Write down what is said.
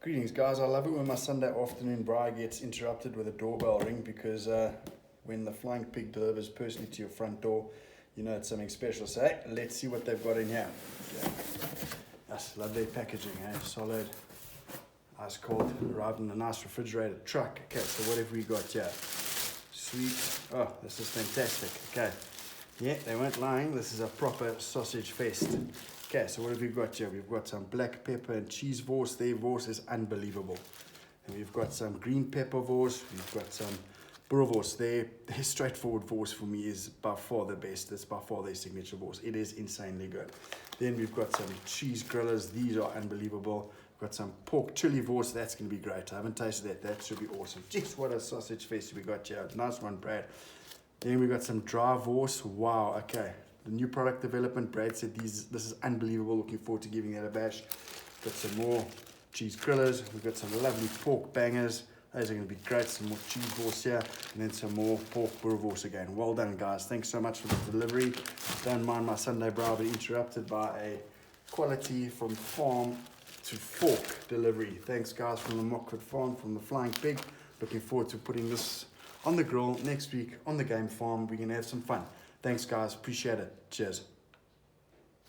Greetings, guys. I love it when my Sunday afternoon braai gets interrupted with a doorbell ring because when the Flying Pig delivers personally to your front door, you know it's something special. So, hey, let's see what they've got in here. Okay. That's lovely packaging, eh? Solid, ice cold, arrived in a nice refrigerated truck. Okay, so what have we got here? Sweet. Oh, this is fantastic. Okay. Yeah, they weren't lying. This is a proper sausage fest. Okay, so what have we got here? We've got some black pepper and cheese wors. Their wors is unbelievable. And we've got some green pepper wors. We've got some boerewors. Their straightforward wors for me is by far the best. It's by far their signature wors. It is insanely good. Then we've got some cheese grillers. These are unbelievable. We've got some pork chili wors. That's going to be great. I haven't tasted that. That should be awesome. Just what a sausage fest we got here. Nice one, Brad. Then we got some dry wors. Wow, okay. The new product development, Brad said this is unbelievable. Looking forward to giving that a bash. Got some more cheese grillers. We've got some lovely pork bangers. Those are going to be great. Some more cheese wors here. And then some more pork boerewors again. Well done, guys. Thanks so much for the delivery. Don't mind my Sunday braai being interrupted by a quality from farm to fork delivery. Thanks, guys, from the Mockford Farm, from the Flying Pig. Looking forward to putting this on the grill next week on the game farm. We're going to have some fun. Thanks, guys. Appreciate it. Cheers.